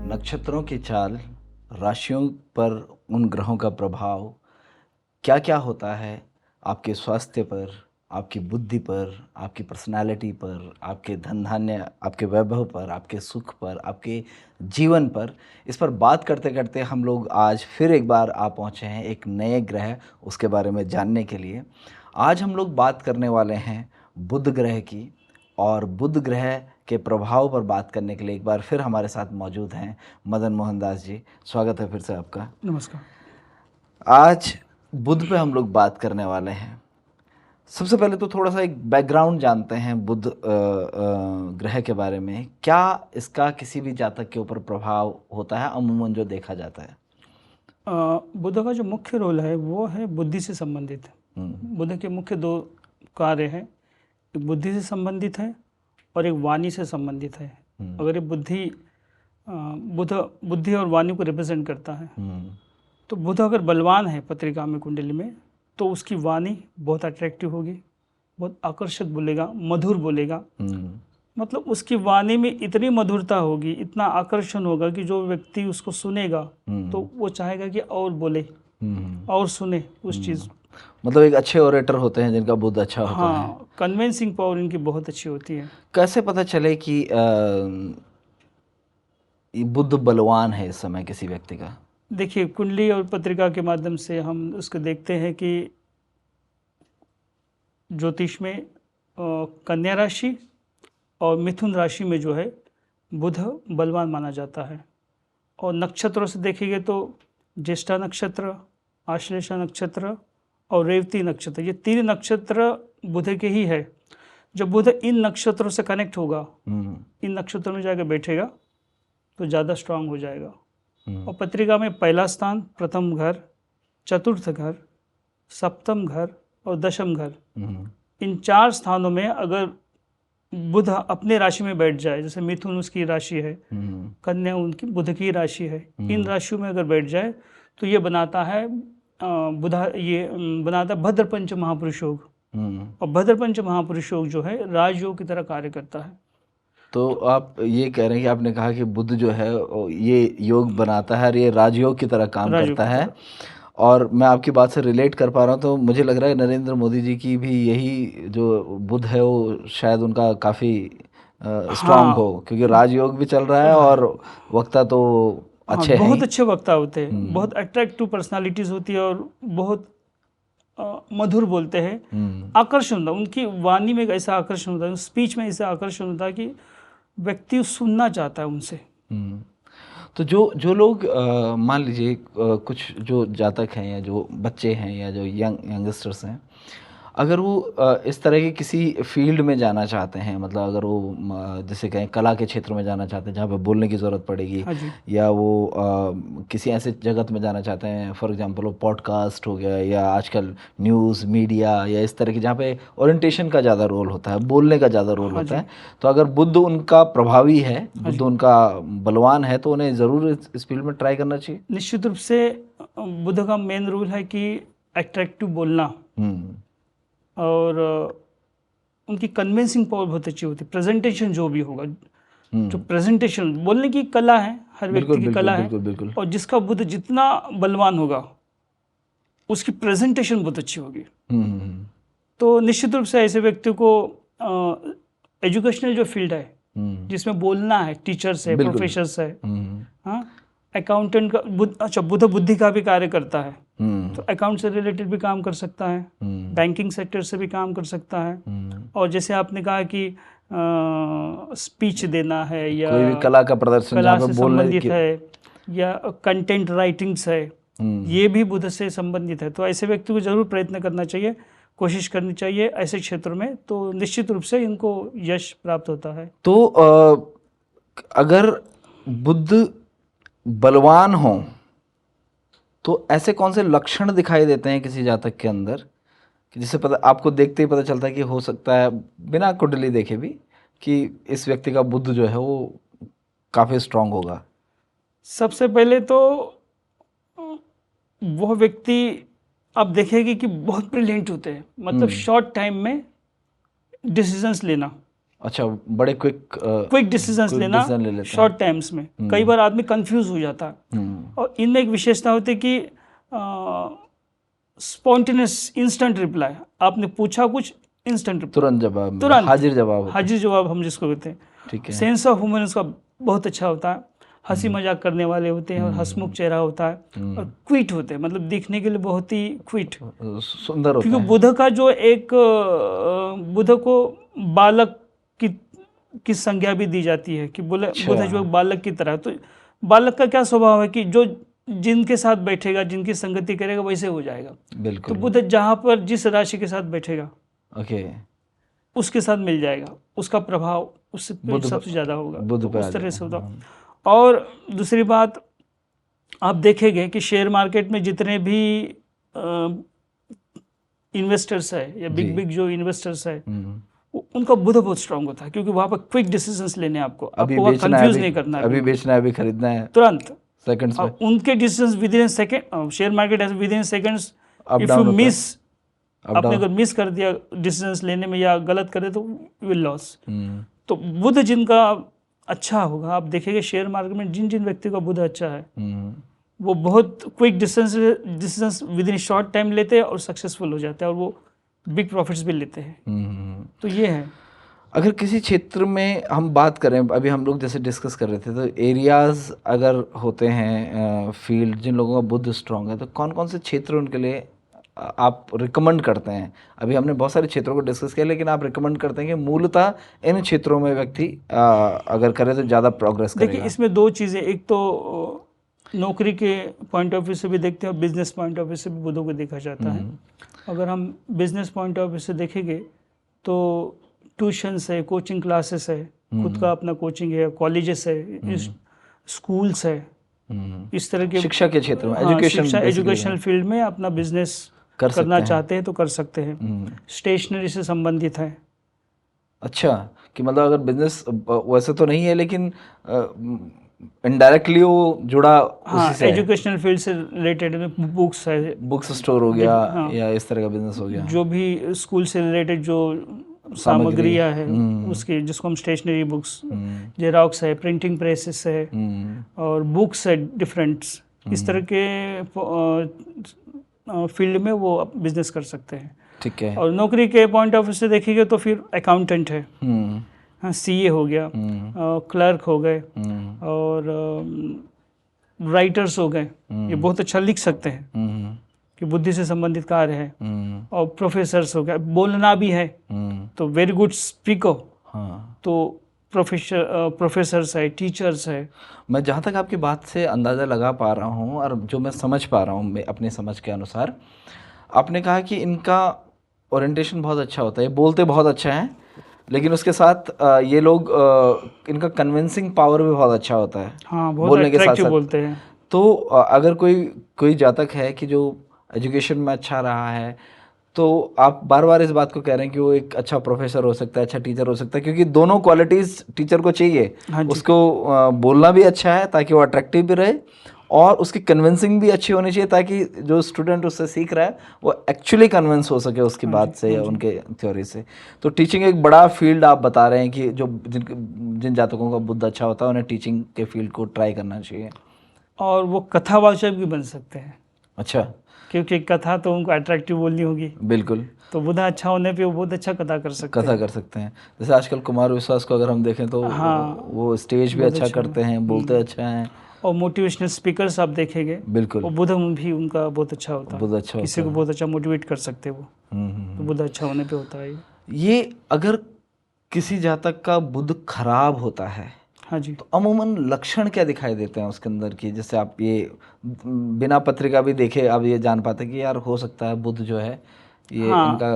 नक्षत्रों की चाल, राशियों पर उन ग्रहों का प्रभाव क्या-क्या होता है आपके स्वास्थ्य पर, आपकी बुद्धि पर, आपकी पर्सनैलिटी पर, आपके धन-धान्य, आपके वैभव पर, आपके सुख पर, आपके जीवन पर। इस पर बात करते-करते हम लोग आज फिर एक बार आ पहुँचे हैं एक नए ग्रह, उसके बारे में जानने के लिए। आज हम लोग बात करने वाले हैं बुध ग्रह की, और बुध ग्रह के प्रभाव पर बात करने के लिए एक बार फिर हमारे साथ मौजूद हैं मदन मोहन दास जी। स्वागत है फिर से आपका। नमस्कार। आज बुध पे हम लोग बात करने वाले हैं। सबसे पहले तो थोड़ा सा एक बैकग्राउंड जानते हैं बुध ग्रह के बारे में। क्या इसका किसी भी जातक के ऊपर प्रभाव होता है अमूमन जो देखा जाता है? बुध का जो मुख्य रोल है वो है बुद्धि से संबंधित। बुध के मुख्य दो कार्य हैं, एक बुद्धि से संबंधित है और एक वाणी से संबंधित है। अगर ये बुध बुद्धि और वाणी को रिप्रेजेंट करता है, तो बुध अगर बलवान है पत्रिका में, कुंडली में, तो उसकी वाणी बहुत अट्रैक्टिव होगी, बहुत आकर्षक बोलेगा, मधुर बोलेगा। मतलब उसकी वाणी में इतनी मधुरता होगी, इतना आकर्षण होगा कि जो व्यक्ति उसको सुनेगा तो वो चाहेगा कि और बोले और सुने उस चीज़। मतलब एक अच्छे ओरेटर होते हैं जिनका बुध अच्छा होता है। हाँ, कन्विंसिंग पावर इनकी बहुत अच्छी होती है। कैसे पता चले कि ये बुध बलवान है इस समय किसी व्यक्ति का? देखिए, कुंडली और पत्रिका के माध्यम से हम उसको देखते हैं कि ज्योतिष में कन्या राशि और मिथुन राशि में जो है बुध बलवान माना जाता है। और नक्षत्रों से देखेंगे तो ज्येष्ठा नक्षत्र, आश्लेषा नक्षत्र और रेवती नक्षत्र, ये तीन नक्षत्र बुध के ही है। जब बुध इन नक्षत्रों से कनेक्ट होगा, इन नक्षत्रों में जाकर बैठेगा तो ज़्यादा स्ट्रांग हो जाएगा। और पत्रिका में पहला स्थान, प्रथम घर, चतुर्थ घर, सप्तम घर और दशम घर, इन चार स्थानों में अगर बुध अपने राशि में बैठ जाए, जैसे मिथुन उसकी राशि है, कन्या उनकी बुध की राशि है, इन राशियों में अगर बैठ जाए तो ये बनाता है भद्रपंच महापुरुष योग। और भद्रपंच महापुरुष योग जो है राजयोग की तरह कार्य करता है। तो आप ये कह रहे हैं कि आपने कहा कि बुध जो है ये योग बनाता है और ये राजयोग की तरह काम करता है। और मैं आपकी बात से रिलेट कर पा रहा हूँ, तो मुझे लग रहा है नरेंद्र मोदी जी की भी यही जो बुध है वो शायद उनका काफ़ी स्ट्रांग हो, क्योंकि राजयोग भी चल रहा है और वक्ता तो अच्छे हैं, बहुत अच्छे वक्ता होते हैं, बहुत अट्रैक्टिव पर्सनालिटीज़ होती है और बहुत मधुर बोलते हैं। आकर्षण होता है उनकी वाणी में, एक ऐसा आकर्षण होता है, स्पीच में ऐसा आकर्षण होता है कि व्यक्ति सुनना चाहता है उनसे। तो जो लोग मान लीजिए कुछ जो जातक हैं या जो बच्चे हैं या जो यंगस्टर्स हैं, अगर वो इस तरह की किसी फील्ड में जाना चाहते हैं, मतलब अगर वो जैसे कहें कला के क्षेत्र में जाना चाहते हैं जहाँ पे बोलने की ज़रूरत पड़ेगी, या वो किसी ऐसे जगत में जाना चाहते हैं, फॉर एग्जांपल वो पॉडकास्ट हो गया या आजकल न्यूज़ मीडिया या इस तरह की जहाँ पे ओरिएंटेशन का ज़्यादा रोल होता है, बोलने का ज़्यादा रोल होता है, तो अगर बुध उनका प्रभावी है, बुध उनका बलवान है, तो उन्हें ज़रूर इस फील्ड में ट्राई करना चाहिए। निश्चित रूप से बुध का मेन रूल है कि अट्रैक्टिव बोलना, और उनकी कन्विंसिंग पावर बहुत अच्छी होती है। प्रेजेंटेशन जो भी होगा, जो प्रेजेंटेशन बोलने की कला है, हर व्यक्ति की कला है, और जिसका बुध जितना बलवान होगा उसकी प्रेजेंटेशन बहुत अच्छी होगी। तो निश्चित रूप से ऐसे व्यक्ति को एजुकेशनल जो फील्ड है जिसमें बोलना है, टीचर्स है, प्रोफेसर्स है, हाँ, अकाउंटेंट का बुध बुद्धि का भी कार्य करता है, तो अकाउंट से रिलेटेड भी काम कर सकता है, बैंकिंग सेक्टर से भी काम कर सकता है। और जैसे आपने कहा कि स्पीच देना है या कोई भी कला का प्रदर्शन, कला से संबंधित है, या कंटेंट राइटिंग्स है, ये भी बुध से संबंधित है। तो ऐसे व्यक्ति को जरूर प्रयत्न करना चाहिए, कोशिश करनी चाहिए ऐसे क्षेत्रों में, तो निश्चित रूप से इनको यश प्राप्त होता है। तो अगर बुध बलवान हो तो ऐसे कौन से लक्षण दिखाई देते हैं किसी जातक के अंदर कि जिससे पता, आपको देखते ही पता चलता है कि हो सकता है बिना कुंडली देखे भी कि इस व्यक्ति का बुध जो है वो काफ़ी स्ट्रांग होगा? सबसे पहले तो वह व्यक्ति आप देखेंगे कि बहुत ब्रिलियंट होते हैं, मतलब शॉर्ट टाइम में डिसीजंस लेना, अच्छा, बड़े क्विक डिसीजंस लेना डिसीजन ले लेते हैं। शॉर्ट टाइम्स में। कई बार आदमी कंफ्यूज हो जाता है, और इनमें एक विशेषता होती है कि स्पॉन्टेनियस इंस्टेंट रिप्लाई। आपने पूछा कुछ, इंस्टेंट रिप्लाई, तुरंत जवाब, तुरंत हाजिर जवाब होता है। हाजिर जवाब हम जिसको कहते हैं। ठीक है। सेंस ऑफ ह्यूमर उसका बहुत अच्छा होता है, हंसी मजाक करने वाले होते हैं, और हंसमुख चेहरा होता है, और क्विट होते हैं, मतलब दिखने के लिए बहुत ही क्विट, सुंदर होता क्योंकि है। बुध का जो एक बुध को बालक की संज्ञा भी दी जाती है कि बुध जो बालक की तरह है। तो बालक का क्या स्वभाव है कि जो जिनके साथ बैठेगा, जिनकी संगति करेगा, वैसे हो जाएगा। बिल्कुल। तो बुध जहाँ पर जिस राशि के साथ बैठेगा, ओके, उसके साथ मिल जाएगा, उसका प्रभाव उससे सबसे ज़्यादा होगा। बुध पे उस तरह से होता। और दूसरी बात, आप देखेंगे कि शेयर मार्केट में जितने भी इन्वेस्टर्स है, या बिग जो इन्वेस्टर्स है, उनका बुध बहुत स्ट्रांग होता है, क्योंकि वहाँ पर क्विक डिसीजंस लेने आपको कंफ्यूज नहीं करना है, अभी बेचना है, अभी खरीदना है, तुरंत सेकंड्स में। उनके decisions within second, share market है within seconds. If you miss, आपने अगर मिस कर दिया डिसीजंस लेने में या गलत कर दिया, तो विल लॉस। तो बुध जिनका अच्छा होगा, आप देखेंगे शेयर मार्केट में जिन जिन व्यक्तियों का बुध अच्छा है, वो बहुत quick decisions with in short time लेते हैं और सक्सेसफुल हो जाते हैं, और वो बिग प्रॉफिट्स भी लेते हैं। तो ये है। अगर किसी क्षेत्र में हम बात करें, अभी हम लोग जैसे डिस्कस कर रहे थे, तो एरियाज़ अगर होते हैं, फील्ड जिन लोगों का बुध स्ट्रांग है, तो कौन कौन से क्षेत्र उनके लिए आप रिकमेंड करते हैं? अभी हमने बहुत सारे क्षेत्रों को डिस्कस किया, लेकिन आप रिकमेंड करते हैं कि मूलतः इन क्षेत्रों में व्यक्ति अगर करे तो ज़्यादा प्रोग्रेस करेगा। देखिए, इसमें दो चीज़ें, एक तो नौकरी के पॉइंट ऑफ व्यू से भी देखते हैं, और बिजनेस पॉइंट ऑफ व्यू से भी बुधों को देखा जाता है। अगर हम बिजनेस पॉइंट ऑफ व्यू से देखेंगे, तो ट्यूशन्स है, कोचिंग क्लासेस है, खुद का अपना कोचिंग है, कॉलेजेस है, स्कूल्स है, इस तरह के शिक्षा के क्षेत्र में, एजुकेशनल फील्ड में अपना बिजनेस करना चाहते हैं तो कर सकते हैं। स्टेशनरी से संबंधित है। अच्छा, कि मतलब अगर बिजनेस वैसे तो नहीं है, लेकिन इनडायरेक्टली वो जुड़ा उसी से, एजुकेशनल फील्ड से रिलेटेड बुक्स है, बुक्स स्टोर हो गया, या इस तरह का बिजनेस हो गया, जो भी स्कूल से रिलेटेड जो सामग्रियाँ है उसकी, जिसको हम स्टेशनरी बुक्स, जेरोक्स है, प्रिंटिंग प्रेसेस है, और बुक्स है डिफरेंट, इस तरह के फील्ड में वो बिजनेस कर सकते हैं। ठीक है। और नौकरी के पॉइंट ऑफ व्यू से देखेंगे तो फिर अकाउंटेंट है, हाँ, सीए हो गया, क्लर्क हो गए, और राइटर्स हो गए, ये बहुत अच्छा लिख सकते हैं कि बुद्धि से संबंधित कार्य है। और प्रोफेसर्स हो गए, बोलना भी है तो वेरी गुड स्पीकर, तो प्रोफेसर्स है, टीचर्स है। मैं जहाँ तक आपकी बात से अंदाज़ा लगा पा रहा हूँ, और जो मैं समझ पा रहा हूँ अपनी समझ के अनुसार, आपने कहा कि इनका ओरिएंटेशन बहुत अच्छा होता है, बोलते बहुत अच्छा है, लेकिन उसके साथ ये लोग इनका कन्विंसिंग पावर भी बहुत अच्छा होता है। हाँ, बहुत बोलने के साथ बोलते हैं। तो अगर कोई जातक है कि जो एजुकेशन में अच्छा रहा है, तो आप बार बार इस बात को कह रहे हैं कि वो एक अच्छा प्रोफेसर हो सकता है, अच्छा टीचर हो सकता है, क्योंकि दोनों क्वालिटीज़ टीचर को चाहिए। उसको बोलना भी अच्छा है ताकि वो अट्रैक्टिव भी रहे, और उसकी कन्विंसिंग भी अच्छी होनी चाहिए ताकि जो स्टूडेंट उससे सीख रहा है वो एक्चुअली कन्विंस हो सके उसकी बात से या उनके थ्योरी से। तो टीचिंग एक बड़ा फील्ड आप बता रहे हैं कि जो जिन जातकों का बुद्ध अच्छा होता है उन्हें टीचिंग के फील्ड को ट्राई करना चाहिए। और वो कथावाचक भी बन सकते हैं। अच्छा, क्योंकि कथा तो उनको अट्रैक्टिव बोलनी होगी। बिल्कुल। तो बुध अच्छा होने पे वो बहुत अच्छा कथा कर सकते हैं। जैसे आजकल कुमार विश्वास को अगर हम देखें तो वो स्टेज भी अच्छा करते हैं, बोलते अच्छा हैं। और मोटिवेशनल स्पीकर्स आप देखेंगे, बिल्कुल, वो बुध भी उनका बहुत अच्छा होता है, किसी को बहुत अच्छा मोटिवेट कर सकते हैं वो। तो बुध अच्छा होने पे होता है ये। अगर किसी जातक का बुध खराब होता है, हाँ जी, तो अमूमन लक्षण क्या दिखाई देते हैं उसके अंदर की? जैसे आप ये बिना पत्रिका भी देखे आप ये जान पाते कि यार हो सकता है बुध जो है ये इनका,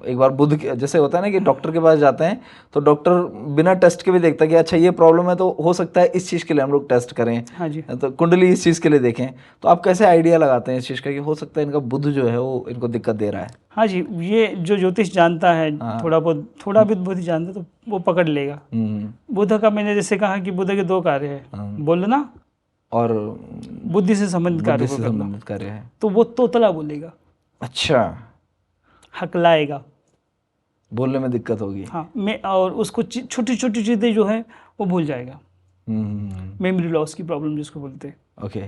एक बार बुध जैसे होता है ना कि डॉक्टर के पास जाते हैं तो डॉक्टर बिना टेस्ट के भी देखता है कि अच्छा ये प्रॉब्लम है, तो हो सकता है इस चीज़ के लिए हम लोग टेस्ट करें। हाँ जी, तो कुंडली इस चीज़ के लिए देखें। तो आप कैसे आइडिया लगाते हैं इस चीज़ का कि हो सकता है इनका बुध जो है वो इनको दिक्कत दे रहा है? हाँ जी, ये जो ज्योतिष जानता है, थोड़ा बहुत ही जानता है, तो वो पकड़ लेगा। बुध का मैंने जैसे कहा कि बुध के दो कार्य है, बोलना और बुद्धि से संबंधित कार्य है। तो वो तोतला बोलेगा। अच्छा, हकलाएगा। बोलने में दिक्कत होगी। हाँ, और उसको छोटी छोटी चीज़ें जो है वो भूल जाएगा। मेमोरी लॉस की प्रॉब्लम जिसको बोलते हैं। ओके।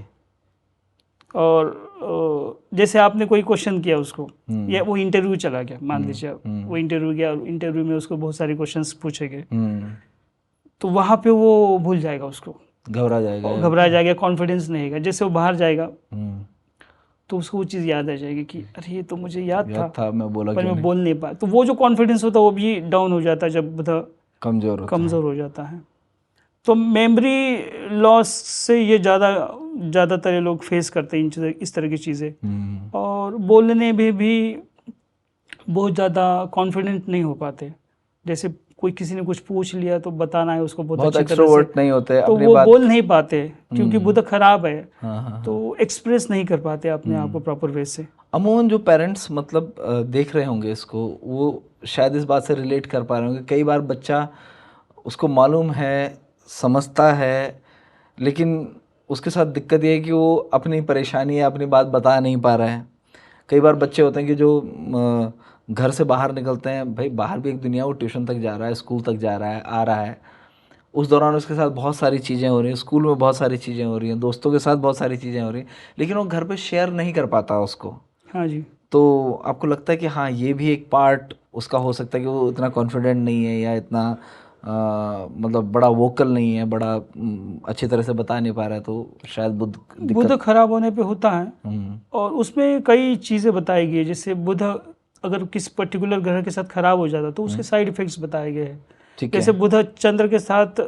और जैसे आपने कोई क्वेश्चन किया उसको, या वो इंटरव्यू चला गया, मान लीजिए वो इंटरव्यू गया और इंटरव्यू में उसको बहुत सारे क्वेश्चंस पूछे गए, तो वहाँ पे वो भूल जाएगा, उसको घबरा जाएगा, कॉन्फिडेंस नहीं है। जैसे वो बाहर जाएगा तो उसको वो चीज़ याद आ जाएगी कि अरे ये तो मुझे याद था मैं बोला पर मैं बोल नहीं पाया। तो वो जो कॉन्फिडेंस होता है वो भी डाउन हो जाता है जब बुधा कमज़ोर हो जाता है। तो मेमोरी लॉस से ये ज़्यादातर लोग फेस करते हैं इस तरह की चीज़ें। और बोलने में भी बहुत ज़्यादा कॉन्फिडेंट नहीं हो पाते। जैसे कोई किसी ने कुछ पूछ लिया तो बताना है उसको बहुत अच्छी तरह से, नहीं होते, तो अपनी वो बात बोल नहीं पाते क्योंकि बुध खराब है। हाँ। तो एक्सप्रेस नहीं कर पाते अपने आप को प्रॉपर वे से। अमूमन जो पेरेंट्स मतलब देख रहे होंगे इसको, वो शायद इस बात से रिलेट कर पा रहे होंगे। कई बार बच्चा, उसको मालूम है, समझता है, लेकिन उसके साथ दिक्कत ये है कि वो अपनी परेशानी या अपनी बात बता नहीं पा रहा है। कई बार बच्चे होते हैं कि जो घर से बाहर निकलते हैं, भाई बाहर भी एक दुनिया, वो ट्यूशन तक जा रहा है, स्कूल तक जा रहा है, आ रहा है, उस दौरान उसके साथ बहुत सारी चीज़ें हो रही हैं, स्कूल में बहुत सारी चीज़ें हो रही हैं, दोस्तों के साथ बहुत सारी चीज़ें हो रही हैं, लेकिन वो घर पे शेयर नहीं कर पाता उसको। हाँ जी। तो आपको लगता है कि हाँ, ये भी एक पार्ट उसका हो सकता है कि वो इतना कॉन्फिडेंट नहीं है, या इतना मतलब बड़ा वोकल नहीं है, बड़ा अच्छी तरह से बता नहीं पा रहा है, तो शायद बुध खराब होने पे होता है। और उसमें कई चीज़ें बताई गई है। जैसे बुध अगर किसी पर्टिकुलर ग्रह के साथ खराब हो जाता तो उसके साइड इफेक्ट्स बताए गए हैं। जैसे बुध चंद्र के साथ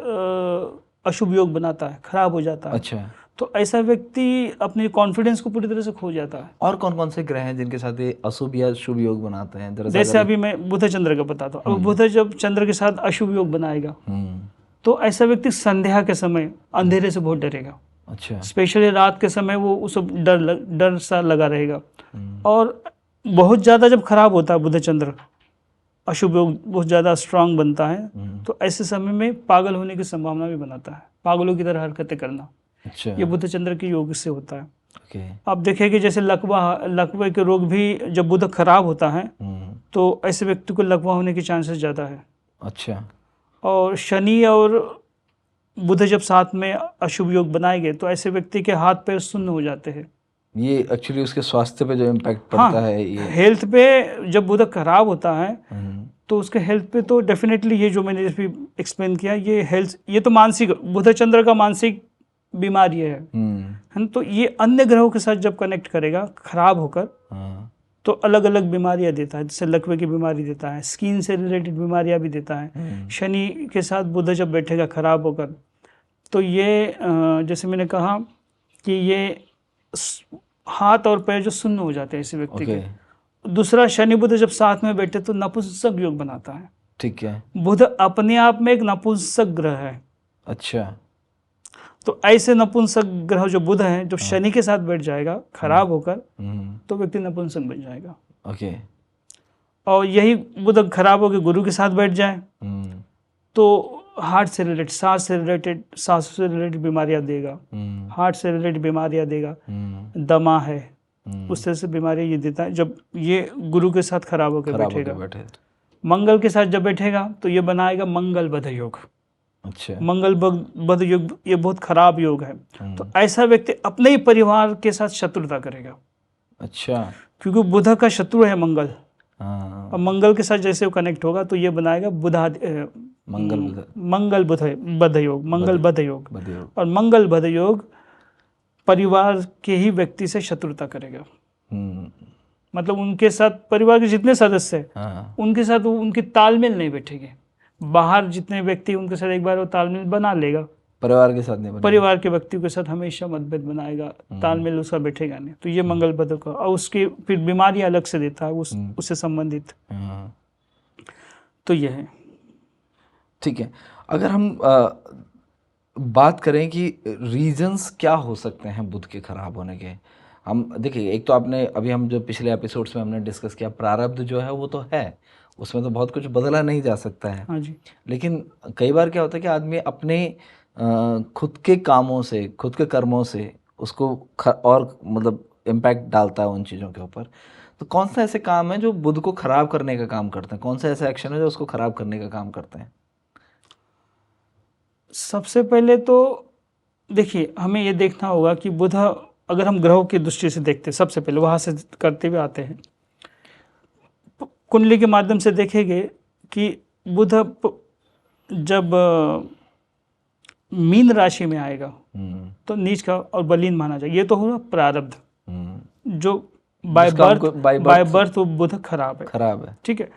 अशुभ योग बनाता है, खराब हो जाता है। अच्छा। तो ऐसा व्यक्ति अपने कॉन्फिडेंस को पूरी तरह से खो जाता है। और कौन कौन से ग्रह हैं जिनके साथ ये अशुभ या शुभ योग बनाते हैं? जैसे अभी मैं बुध चंद्र का बताता हूँ। अब बुध जब चंद्र के साथ अशुभ योग बनाएगा तो ऐसा व्यक्ति संध्या के समय अंधेरे से बहुत डरेगा। अच्छा। स्पेशली रात के समय वो उस डर सा लगा रहेगा। और बहुत ज़्यादा जब खराब होता है बुध चंद्र, अशुभ योग बहुत ज़्यादा स्ट्रांग बनता है, तो ऐसे समय में पागल होने की संभावना भी बनाता है, पागलों की तरह हरकतें करना। अच्छा। ये बुध चंद्र के योग से होता है। आप देखेंगे जैसे लकवा के रोग भी जब बुध खराब होता है तो ऐसे व्यक्ति को लकवा होने के चांसेस ज़्यादा है। अच्छा। और शनि और बुध जब साथ में अशुभ योग बनाएंगे तो ऐसे व्यक्ति के हाथ पैर सुन्न हो जाते हैं। ये एक्चुअली उसके स्वास्थ्य पे जो इम्पैक्ट पड़ता है, ये हेल्थ पे जब बुध खराब होता है तो उसके हेल्थ पे तो डेफिनेटली, ये जो मैंने एक्सप्लेन किया, ये हेल्थ, ये तो मानसिक, बुध चंद्र का मानसिक बीमारी है। तो ये अन्य ग्रहों के साथ जब कनेक्ट करेगा खराब होकर तो अलग अलग बीमारियां देता है। जैसे लकवे की बीमारी देता है, स्किन से रिलेटेड बीमारियां भी देता है। शनि के साथ बुध जब बैठेगा खराब होकर तो ये जैसे मैंने कहा कि ये हाथ और पैर जो सुन्न हो जाते हैं इसी व्यक्ति के। दूसरा, शनि बुध जब साथ में बैठे तो नपुंसक योग बनाता है। ठीक है। बुध अपने आप में एक नपुंसक ग्रह है। अच्छा। तो ऐसे नपुंसक ग्रह जो बुध है, जो शनि के साथ बैठ जाएगा खराब होकर तो व्यक्ति नपुंसक बन जाएगा। ओके। और यही बुध खराब होकर गुरु के साथ बैठ जाए तो हार्ट से रिलेटेड, सांस से रिलेटेड बीमारियां देगा, हार्ट से रिलेटेड बीमारियां देगा, दमा है, उस तरह से बीमारियां ये देता है जब ये गुरु के साथ खराब होकर बैठेगा। मंगल के साथ जब बैठेगा तो ये बनाएगा मंगल बध योग। अच्छा। मंगल बध योग ये बहुत खराब योग है। तो ऐसा व्यक्ति अपने ही परिवार के साथ शत्रुता करेगा। अच्छा। क्योंकि बुध का शत्रु है मंगल। और मंगल के साथ जैसे वो कनेक्ट होगा तो ये बनाएगा मंगल बध योग। और मंगल बध योग परिवार के ही व्यक्ति से शत्रुता करेगा। मतलब उनके साथ परिवार के जितने सदस्य हैं उनके साथ वो उनकी तालमेल नहीं बैठेगी। बाहर जितने व्यक्ति उनके साथ एक बार वो तालमेल बना लेगा, परिवार के साथ नहीं बनेगा। परिवार के व्यक्तियों के साथ हमेशा मतभेद बनाएगा, तालमेल उसका बैठेगा नहीं। तो ये मंगल बध का, और उसकी फिर बीमारी अलग से देता है उससे संबंधित। तो ये है। ठीक है। अगर हम बात करें कि रीजंस क्या हो सकते हैं बुध के खराब होने के, हम देखिए, एक तो आपने अभी हम जो पिछले एपिसोड्स में हमने डिस्कस किया, प्रारब्ध जो है वो तो है, उसमें तो बहुत कुछ बदला नहीं जा सकता है। हाँ जी। लेकिन कई बार क्या होता है कि आदमी अपने खुद के कामों से, खुद के कर्मों से उसको और मतलब इम्पैक्ट डालता है उन चीज़ों के ऊपर। तो कौन सा ऐसे काम है जो बुध को खराब करने का काम करते हैं? कौन सा ऐसा एक्शन है जो उसको खराब करने का काम करते हैं? सबसे पहले तो देखिए, हमें ये देखना होगा कि बुध, अगर हम ग्रहों की दृष्टि से देखते हैं, सबसे पहले वहाँ से करते हुए आते हैं, कुंडली के माध्यम से देखेंगे कि बुध जब मीन राशि में आएगा तो नीच का और बलीन माना जाएगा। ये तो होगा प्रारब्ध, जो बाय बर्थ वो बुध खराब है। ठीक है।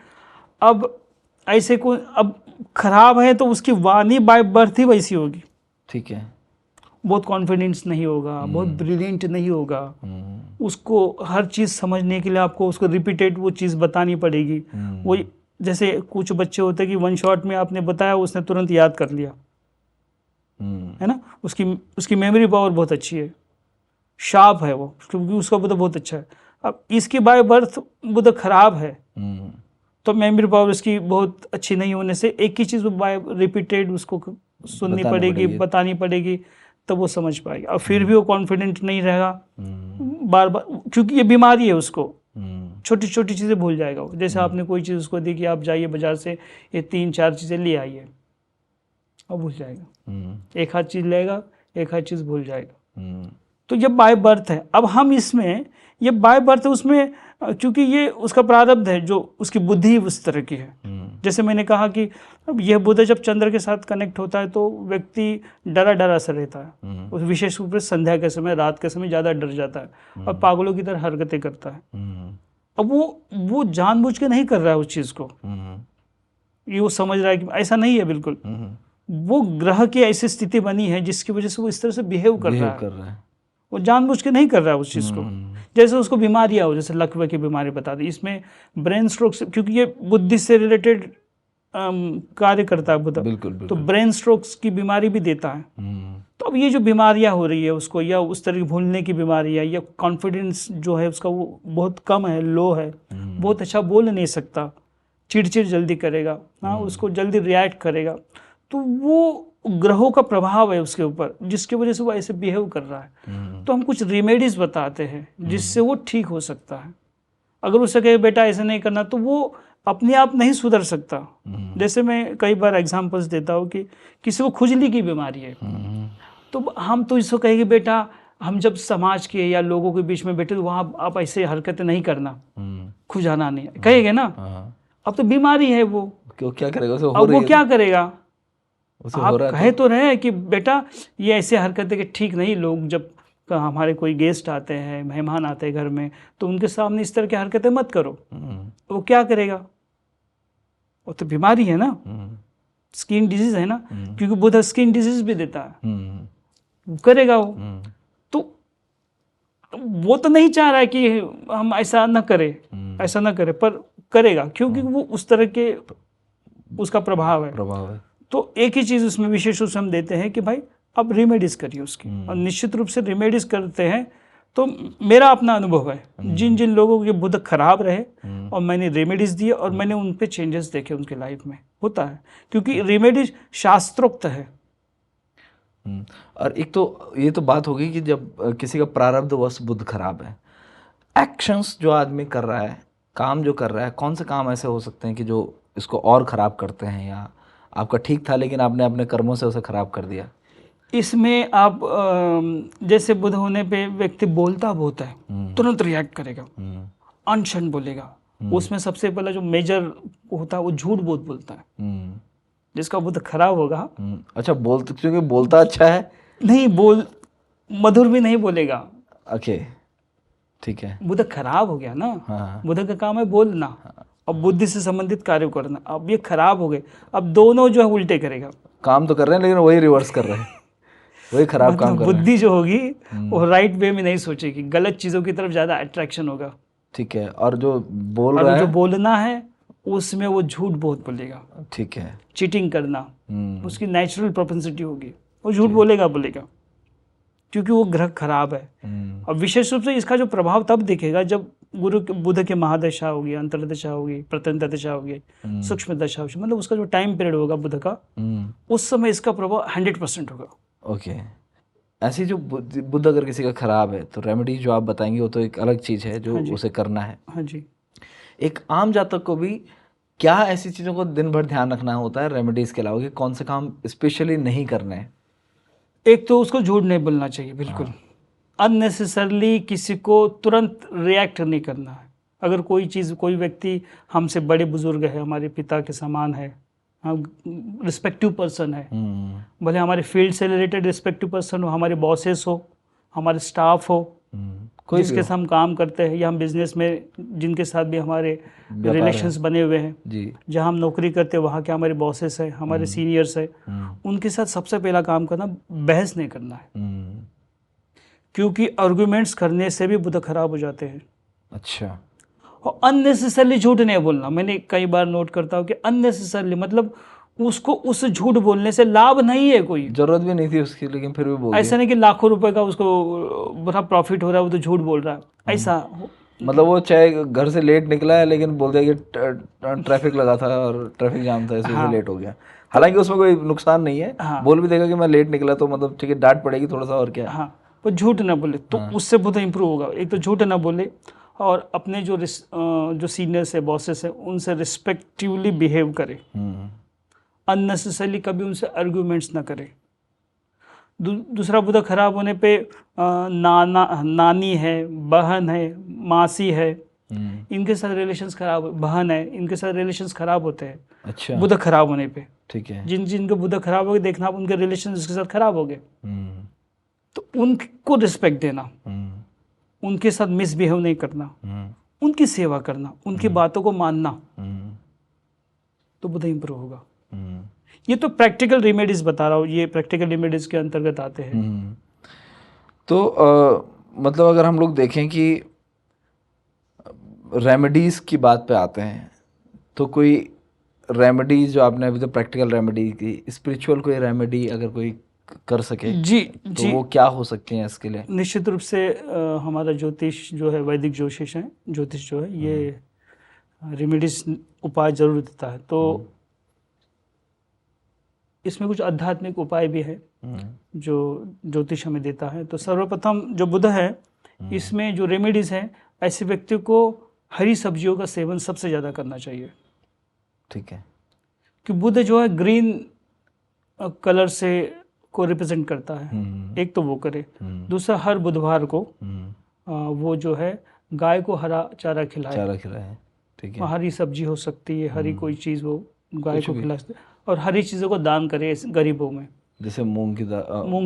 अब ऐसे को अब खराब है तो उसकी वाणी बाय बर्थ ही वैसी होगी। ठीक है। बहुत कॉन्फिडेंस नहीं होगा, बहुत ब्रिलियंट नहीं होगा, उसको हर चीज़ समझने के लिए आपको उसको रिपीटेड वो चीज़ बतानी पड़ेगी। वो जैसे कुछ बच्चे होते हैं कि वन शॉट में आपने बताया उसने तुरंत याद कर लिया, है ना, उसकी मेमोरी पावर बहुत अच्छी है, शार्प है वो, क्योंकि उसका बुध बहुत अच्छा है। अब इसकी बाय बर्थ बुध खराब है तो मेमोरी पावर उसकी बहुत अच्छी नहीं होने से एक ही चीज़ बाय रिपीटेड उसको सुननी पड़ेगी, बतानी पड़ेगी, तब वो समझ पाएगा। और फिर भी वो कॉन्फिडेंट नहीं रहेगा, बार बार, क्योंकि ये बीमारी है, उसको छोटी छोटी चीज़ें भूल जाएगा वो। जैसे आपने कोई चीज़ उसको दी कि आप जाइए बाजार से ये 3-4 चीज़ें ले आइए, और भूल जाएगा। एक हाथ चीज़ लेगा, एक हाथ चीज़ भूल जाएगा। तो ये बाय बर्थ है। अब हम इसमें ये बाय बर्थ है, उसमें क्योंकि ये उसका प्रारब्ध है, जो उसकी बुद्धि उस तरह की है। जैसे मैंने कहा कि अब यह बुध जब चंद्र के साथ कनेक्ट होता है तो व्यक्ति डरा डरा सा रहता है, उस विशेष रूप से संध्या के समय, रात के समय ज़्यादा डर जाता है और पागलों की तरह हरकतें करता है। अब वो जानबूझ के नहीं कर रहा है उस चीज़ को, ये वो समझ रहा है कि ऐसा नहीं है बिल्कुल। वो ग्रह की ऐसी स्थिति बनी है जिसकी वजह से वो इस तरह से बिहेव कर रहा है। वो जानबूझ के नहीं कर रहा है उस चीज़ को। जैसे उसको बीमारियाँ हो, जैसे लकवे की बीमारी बता दी, इसमें ब्रेन स्ट्रोक से, क्योंकि ये बुद्धि से रिलेटेड कार्य करता है बुध, तो ब्रेन स्ट्रोक्स की बीमारी भी देता है। तो अब ये जो बीमारियाँ हो रही है उसको, या उस तरह की भूलने की बीमारी है, या कॉन्फिडेंस जो है उसका वो बहुत कम है, लो है, बहुत अच्छा बोल नहीं सकता, चिड़चिड़ जल्दी करेगा, हाँ, उसको जल्दी रिएक्ट करेगा, तो वो ग्रहों का प्रभाव है उसके ऊपर, जिसकी वजह से वो ऐसे बिहेव कर रहा है। तो हम कुछ रेमेडीज बताते हैं जिससे वो ठीक हो सकता है। अगर उससे कहे बेटा ऐसे नहीं करना, तो वो अपने आप नहीं सुधर सकता। जैसे मैं कई बार एग्जांपल्स देता हूँ कि किसी को खुजली की बीमारी है, तो हम तो इसको कहेंगे बेटा हम जब समाज के या लोगों के बीच में बैठे तो वहाँ आप ऐसे हरकतें नहीं करना, खुजाना नहीं, कहेंगे ना। अब तो बीमारी है वो, क्या करेगा? अब वो क्या करेगा? आप कहे तो रहे कि बेटा ये ऐसे हरकतें कि ठीक नहीं, लोग जब हमारे कोई गेस्ट आते हैं, मेहमान आते हैं घर में, तो उनके सामने इस तरह की हरकतें मत करो। वो क्या करेगा? वो तो बीमारी है ना, स्किन डिजीज है ना, क्योंकि बुध स्किन डिजीज भी देता है, करेगा वो। तो वो तो नहीं चाह रहा है कि हम ऐसा न करें, ऐसा न करें, पर करेगा क्योंकि वो उस तरह के उसका प्रभाव है। तो एक ही चीज़ उसमें विशेष रूप से हम देते हैं कि भाई अब रेमेडीज करिए उसकी, और निश्चित रूप से रेमेडीज करते हैं। तो मेरा अपना अनुभव है, जिन जिन लोगों के बुध खराब रहे और मैंने रेमेडीज दिए और मैंने उन पे चेंजेस देखे उनके लाइफ में, होता है, क्योंकि रेमेडीज शास्त्रोक्त है। और एक तो ये तो बात होगी कि जब किसी का प्रारब्धवश बुध खराब है, एक्शंस जो आदमी कर रहा है, काम जो कर रहा है, कौन से काम ऐसे हो सकते हैं कि जो इसको और ख़राब करते हैं, या आपका ठीक था लेकिन आपने अपने कर्मों से उसे ख़राब कर दिया? इसमें आप जैसे बुध होने पे व्यक्ति बोलता बहुत है, तुरंत रिएक्ट करेगा, अनशन बोलेगा। उसमें सबसे पहला जो मेजर होता है वो झूठ बहुत बोलता है, जिसका बुध खराब होगा। अच्छा, क्योंकि बोलता अच्छा है, नहीं मधुर भी नहीं बोलेगा। ओके, ठीक है, बुध खराब हो गया ना। हाँ। बुध का काम है बोलना और बुद्धि से संबंधित कार्य करना। अब ये खराब हो गए, अब दोनों जो है उल्टे करेगा। काम तो कर रहे हैं लेकिन वही रिवर्स कर रहे हैं, वही खराब काम कर रहे हैं। बुद्धि जो होगी वो राइट वे में नहीं सोचेगी, गलत चीज़ों की तरफ ज़्यादा अट्रैक्शन होगा। ठीक है। और जो बोल रहा है, जो बोलना है उसमें वो झूठ बहुत बोलेगा। ठीक है, चीटिंग करना उसकी नेचुरल प्रोपेंसिटी होगी, वो झूठ बोलेगा, क्योंकि वो ग्रह खराब है। और विशेष रूप से इसका जो प्रभाव तब दिखेगा जब बुध के महादशा होगी, अंतर्दशा होगी, प्रत्यंत दशा होगी, सूक्ष्म दशा होगी, मतलब उसका जो टाइम पीरियड होगा बुध का, उस समय इसका प्रभाव 100% होगा। ओके। ऐसी जो बुध अगर किसी का खराब है तो रेमेडी जो आप बताएंगे वो तो एक अलग चीज़ है जो उसे करना है। हाँ जी। एक आम जातक को भी क्या ऐसी चीज़ों को दिन भर ध्यान रखना होता है रेमेडीज़ के अलावा कि कौन से काम स्पेशली नहीं करने हैं? एक तो उसको झूठ नहीं बोलना चाहिए बिल्कुल। अननेसेसरली किसी को तुरंत रिएक्ट नहीं करना है। अगर कोई चीज़, कोई व्यक्ति हमसे बड़े बुजुर्ग है, हमारे पिता के समान है, हम रिस्पेक्टिव पर्सन है, भले हमारे फील्ड से रिलेटेड रिस्पेक्टिव पर्सन हो, हमारे बॉसेस हो, हमारे स्टाफ हो, कोई जिसके साथ हम काम करते हैं, या हम बिजनेस में जिनके साथ भी हमारे रिलेशंस बने हुए हैं, जी, जहाँ हम नौकरी करते हैं वहाँ के हमारे बॉसेस हैं, हमारे सीनियर्स हैं, उनके साथ सबसे पहला काम करना बहस नहीं करना है। क्योंकि आर्गुमेंट्स करने से भी बुध खराब हो जाते हैं। अच्छा। और अननेसेसरली झूठ नहीं बोलना, मैंने कई बार नोट करता हूँ कि अननेसेसरली मतलब उसको उस झूठ बोलने से लाभ नहीं है, कोई जरूरत भी नहीं थी उसकी, लेकिन फिर भी बोल ऐसा नहीं कि लाखों रुपए का उसको बड़ा प्रॉफिट हो रहा है वो तो झूठ बोल रहा है, ऐसा मतलब वो चाहे घर से लेट निकला है लेकिन बोल दिया कि ट्रैफिक लगा था और ट्रैफिक जाम था, इस वजह से लेट हो गया। हालांकि उसमें कोई नुकसान नहीं है। बोल भी देगा कि मैं लेट निकला तो मतलब ठीक है, डांट पड़ेगी थोड़ा सा और क्या। हाँ, वो झूठ ना बोले तो उससे बहुत इम्प्रूव होगा। एक तो झूठ ना बोले और अपने जो सीनियर्स है, बॉसेस है, उनसे रिस्पेक्टिवली बिहेव करे। अननेसेसरली कभी उनसे आर्ग्यूमेंट्स ना करे। दूसरा बुध खराब होने पे नानी है, बहन है, मासी है, इनके साथ रिलेशंस खराब, बहन है, इनके साथ रिलेशंस खराब होते हैं। अच्छा। बुध खराब होने पे, ठीक है। जिनके बुध खराब हो गए, देखना आप उनके रिलेशन उसके साथ खराब हो गए, तो उनको रिस्पेक्ट देना, उनके साथ मिसबिहेव नहीं करना, उनकी सेवा करना, उनकी बातों को मानना, तो बुध इंप्रूव होगा। ये तो प्रैक्टिकल रेमेडीज बता रहा हूँ, ये प्रैक्टिकल रेमेडीज के अंतर्गत आते हैं। तो मतलब अगर हम लोग देखें कि रेमेडीज की बात पे आते हैं तो कोई रेमेडीज जो आपने अभी तो प्रैक्टिकल रेमेडी की, स्पिरिचुअल कोई रेमेडी अगर कोई कर सके जी तो जी, वो क्या हो सकती हैं इसके लिए? निश्चित रूप से हमारा ज्योतिष जो है, वैदिक ज्योतिष है, ज्योतिष जो है ये रेमेडीज उपाय जरूर देता है। तो इसमें कुछ आध्यात्मिक उपाय भी है जो ज्योतिष हमें देता है। तो सर्वप्रथम जो बुध है, इसमें जो रेमेडीज हैं, ऐसे व्यक्ति को हरी सब्जियों का सेवन सबसे ज़्यादा करना चाहिए। ठीक है। कि बुध जो है ग्रीन कलर से को रिप्रेजेंट करता है, एक तो वो करे। दूसरा, हर बुधवार को वो जो है गाय को हरा चारा खिलाए। ठीक है। हरी सब्जी हो सकती है, हरी कोई चीज़ वो गाय को खिला सकते, और हरी चीज़ों को दान करे गरीबों में। जैसे मूंग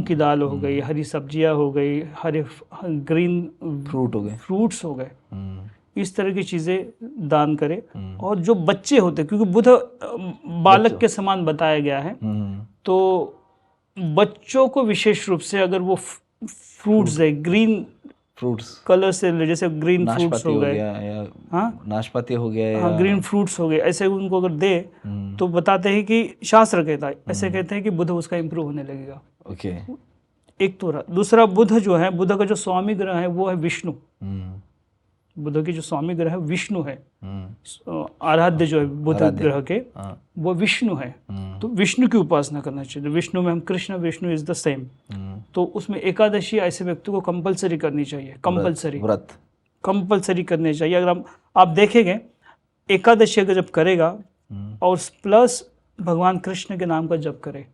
की दाल हो गई, हरी सब्जियां हो गई, हरे ग्रीन फ्रूट्स हो गए, इस तरह की चीज़ें दान करे। और जो बच्चे होते, क्योंकि बुध बालक के समान बताया गया है, तो बच्चों को विशेष रूप से अगर वो फ्रूट्स है, ग्रीन फ्रूट्स कलर से, जैसे ग्रीन फ्रूट्स हो गए, नाशपाती हो गया, हाँ, ग्रीन फ्रूट्स हो गए, ऐसे उनको अगर दे तो बताते हैं कि शास्त्र कहता है, ऐसे कहते हैं कि बुध उसका इंप्रूव होने लगेगा। ओके। एक तो दूसरा, बुध जो है, बुध का जो स्वामी ग्रह है वो है विष्णु। बुध की जो स्वामी ग्रह है विष्णु है, आराध्य जो है बुध ग्रह के, वो विष्णु है। तो विष्णु की उपासना करना चाहिए। विष्णु में हम Krishna, Vishnu is the same. तो उसमें एकादशी ऐसे व्यक्ति को कंपलसरी करनी चाहिए, कंपलसरी करनी चाहिए। अगर आप देखेंगे, एकादशी अगर जब करेगा और प्लस भगवान कृष्ण के नाम का जप करे,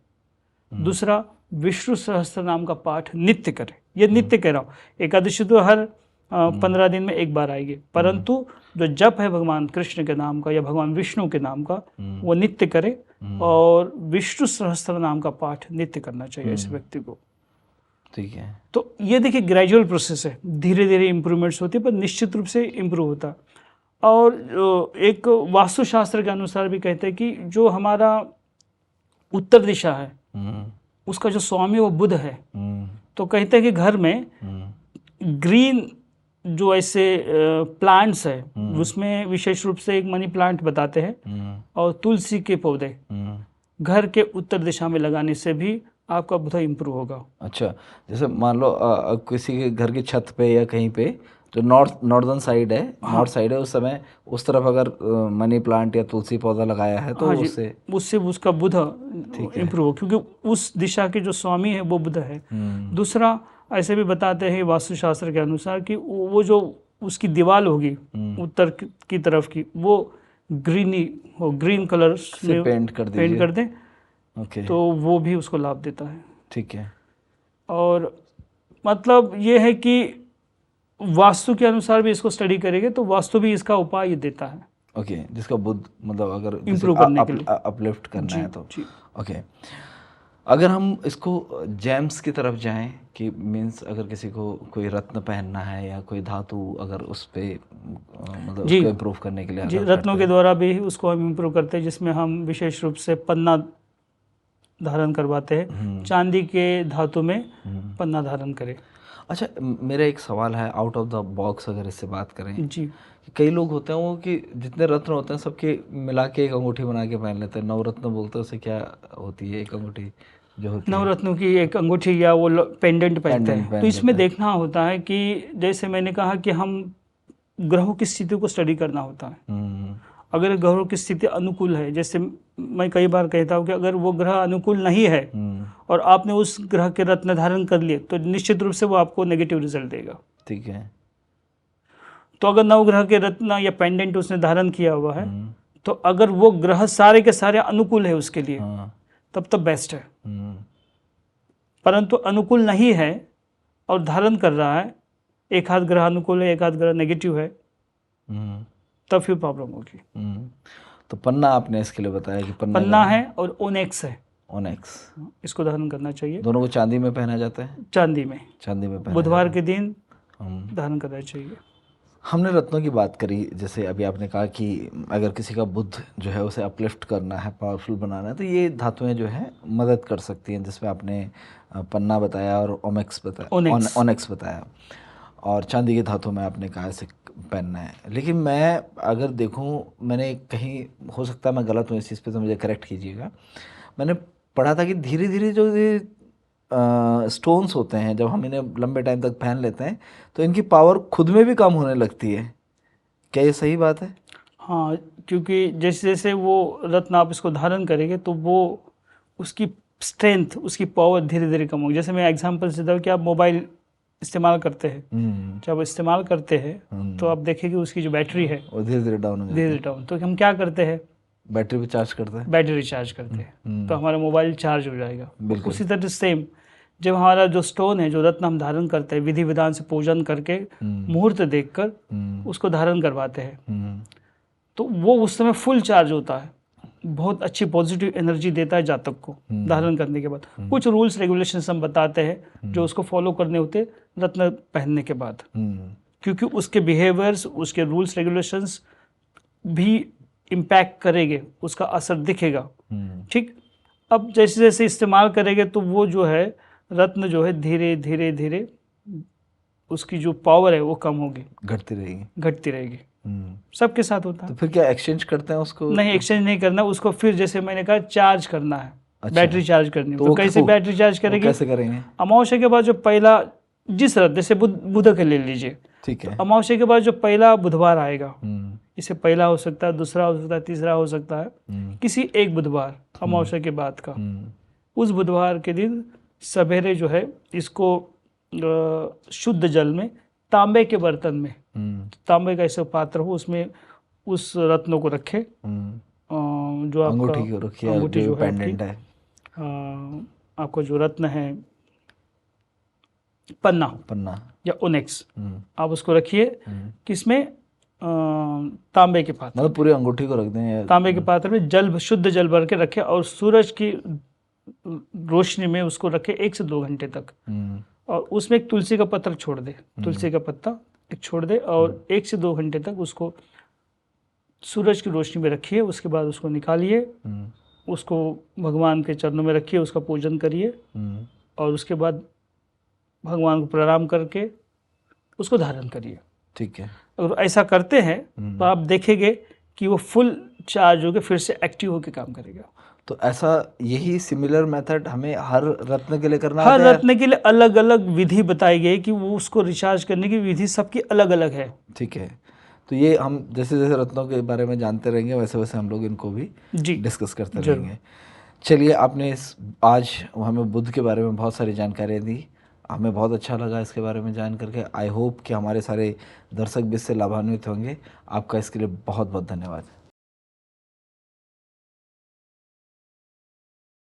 दूसरा विष्णु सहस्त्र नाम का पाठ नित्य करे। ये नित्य कह रहा हूँ, एकादशी तो हर 15 दिन में एक बार आएगी, परंतु जो जप है भगवान कृष्ण के नाम का या भगवान विष्णु के नाम का, वो नित्य करे। और विष्णु सहस्त्र नाम का पाठ नित्य करना चाहिए इस व्यक्ति को। ठीक है। तो ये देखिए ग्रेजुअल प्रोसेस है, धीरे धीरे इंप्रूवमेंट्स होती है, पर निश्चित रूप से इंप्रूव होता है। और एक वास्तुशास्त्र के अनुसार भी कहते हैं कि जो हमारा उत्तर दिशा है, उसका जो स्वामी वो बुध है। तो कहते हैं कि घर में ग्रीन जो ऐसे प्लांट्स है, उसमें विशेष रूप से एक मनी प्लांट बताते हैं, और तुलसी के पौधे घर के उत्तर दिशा में लगाने से भी आपका बुध इंप्रूव होगा। अच्छा, जैसे मान लो किसी के घर की छत पे या कहीं पे जो नॉर्दर्न साइड है, नॉर्थ साइड है, उस समय उस तरफ अगर मनी प्लांट या तुलसी पौधा लगाया है तो हाँ जी, उससे उसका बुध इम्प्रूव हो, क्योंकि उस दिशा के जो स्वामी है वो बुध है। दूसरा, ऐसे भी बताते हैं वास्तुशास्त्र के अनुसार कि वो जो उसकी दीवार होगी उत्तर की तरफ की, वो ग्रीनी हो, ग्रीन कलर से पेंट कर दें, ओके, तो वो भी उसको लाभ देता है। ठीक है। और मतलब ये है कि वास्तु के अनुसार भी इसको स्टडी करेंगे तो वास्तु भी इसका उपाय देता है, ओके, जिसका बुद्ध मतलब अगर इम्प्रूव करने के लिए, अपलिफ्ट करना है तो जी। ओके। अगर हम इसको जेम्स की तरफ जाएं कि मीन्स अगर किसी को कोई रत्न पहनना है या कोई धातु, अगर उस पे मतलब उसको इम्प्रूव करने के लिए जी, रत्नों के द्वारा भी उसको हम इम्प्रूव करते हैं, जिसमें हम विशेष रूप से पन्ना धारण करवाते हैं। चांदी के धातु में पन्ना धारण करें। अच्छा, मेरा एक सवाल है आउट ऑफ द बॉक्स, अगर इससे बात करें जी, कई लोग होते हैं वो कि जितने रत्न होते हैं सबके मिला के एक अंगूठी बना के पहन लेते हैं, नवरत्न बोलते हैं, उसे क्या होती है एक अंगूठी जो होती है? नवरत्नों की एक अंगूठी या वो पेंडेंट पहनते हैं। तो इसमें देखना होता है कि जैसे मैंने कहा कि हम ग्रहों की स्थिति को स्टडी करना होता है। अगर ग्रहों की स्थिति अनुकूल है, जैसे मैं कई बार कहता हूँ कि अगर वो ग्रह अनुकूल नहीं है और आपने उस ग्रह के रत्न धारण कर लिए तो निश्चित रूप से वो आपको नेगेटिव रिजल्ट देगा। ठीक है। तो अगर नवग्रह के रत्न या पेंडेंट उसने धारण किया हुआ है तो अगर वो ग्रह सारे के सारे अनुकूल है उसके लिए, तब तो बेस्ट है। परंतु अनुकूल नहीं है और धारण कर रहा है, एक हाथ ग्रह अनुकूल है एक हाथ ग्रह नेगेटिव है, तब फिर प्रॉब्लम होगी। तो पन्ना आपने इसके लिए बताया कि पन्ना है और ओनेक्स है, ओनेक्स, इसको धारण करना चाहिए। दोनों को चांदी में पहना जाता है? चांदी में पहना बुधवार के दिन धारण करना चाहिए। हमने रत्नों की बात करी, जैसे अभी आपने कहा कि अगर किसी का बुद्ध जो है उसे अपलिफ्ट करना है, पावरफुल बनाना है, तो ये धातुएं जो है मदद कर सकती हैं, जिसमें आपने पन्ना बताया और ओनेक्स बताया, और चांदी के धातु में आपने कहा इसे पहनना है। लेकिन मैं अगर देखूं, मैंने कहीं, हो सकता है मैं गलत हूँ इस चीज़ पे तो मुझे करेक्ट कीजिएगा, मैंने पढ़ा था कि धीरे धीरे जो ये स्टोन्स होते हैं जब हम इन्हें लंबे टाइम तक पहन लेते हैं तो इनकी पावर खुद में भी कम होने लगती है। क्या ये सही बात है? हाँ, क्योंकि जैसे जैसे वो रत्न आप इसको धारण करेंगे तो वो उसकी स्ट्रेंथ, उसकी पावर धीरे धीरे कम होगी। जैसे मैं एग्जांपल से देता हूँ कि आप मोबाइल इस्तेमाल करते हैं, जब इस्तेमाल करते हैं तो आप देखेंगे उसकी जो बैटरी है वो धीरे धीरे डाउन हो जाती है। धीरे डाउन, तो हम क्या करते हैं, बैटरी पे चार्ज करते हैं, बैटरी रिचार्ज करते हैं, तो हमारा मोबाइल चार्ज हो जाएगा। उसी तरह सेम, जब हमारा जो स्टोन है, जो रत्न हम धारण करते हैं, विधि विधान से पूजन करके मुहूर्त देखकर उसको धारण करवाते हैं, तो वो उस समय फुल चार्ज होता है, बहुत अच्छी पॉजिटिव एनर्जी देता है जातक को धारण करने के बाद। कुछ रूल्स रेगुलेशंस हम बताते हैं जो उसको फॉलो करने होते रत्न पहनने के बाद, क्योंकि उसके बिहेवियर्स, उसके रूल्स रेगुलेशंस भी इम्पैक्ट करेंगे, उसका असर दिखेगा। ठीक, अब जैसे जैसे इस्तेमाल करेंगे तो वो जो है रत्न जो है धीरे धीरे धीरे उसकी जो पावर है वो कम होगी, घटती रहेगी। सबके साथ होता है। तो फिर क्या एक्सचेंज करते हैं उसको? नहीं, एक्सचेंज नहीं करना उसको, फिर जैसे मैंने कहा चार्ज करना है। अच्छा, बैटरी चार्ज करनी है तो कैसे बैटरी चार्ज करेंगे? कैसे करेंगे? अमावस्या के बाद जो पहला, जिस रत्न, जैसे बुध के ले लीजिए, ठीक है, अमावस्या के बाद जो पहला बुधवार आएगा, इसे पहला हो सकता है, दूसरा हो सकता है, तीसरा हो सकता है, किसी एक बुधवार अमावस्या के बाद का, उस बुधवार के दिन सवेरे जो है इसको शुद्ध जल में, तांबे के बर्तन में, तांबे का ऐसा पात्र हो, उसमें उस रत्नों को रखे, जो आपका अंगूठी जो पेंडेंट है, आपको जो रत्न है, पन्ना या ओनेक्स, आप उसको रखिए, किसमें, तांबे के पात्र, मतलब पूरी अंगूठी को रख दें तांबे के पात्र में, जल, शुद्ध जल भर के रखे और सूरज की रोशनी में उसको रखे 1 से 2 घंटे तक, और उसमें एक तुलसी का पत्र छोड़ दे, तुलसी का पत्ता एक छोड़ दे, और 1 से 2 घंटे तक उसको सूरज की रोशनी में रखिए। उसके बाद उसको निकालिए, उसको भगवान के चरणों में रखिए, उसका पूजन करिए, और उसके बाद भगवान को प्रणाम करके उसको धारण करिए। ठीक है, अगर ऐसा करते हैं तो आप देखेंगे कि वो फुल चार्ज होकर फिर से एक्टिव होकर काम करेगा। तो ऐसा यही सिमिलर मेथड हमें हर रत्न के लिए करना हर होता है? रत्न के लिए अलग अलग विधि बताई गई कि वो उसको रिचार्ज करने की विधि सबकी अलग अलग है। ठीक है, तो ये हम जैसे जैसे रत्नों के बारे में जानते रहेंगे वैसे वैसे हम लोग इनको भी जी डिस्कस करते जरूर। रहेंगे। चलिए, आपने आज हमें बुद्ध के बारे में बहुत सारी जानकारियाँ दी, हमें बहुत अच्छा लगा इसके बारे में जान करके। आई होप कि हमारे सारे दर्शक भी इससे लाभान्वित होंगे। आपका इसके लिए बहुत बहुत धन्यवाद।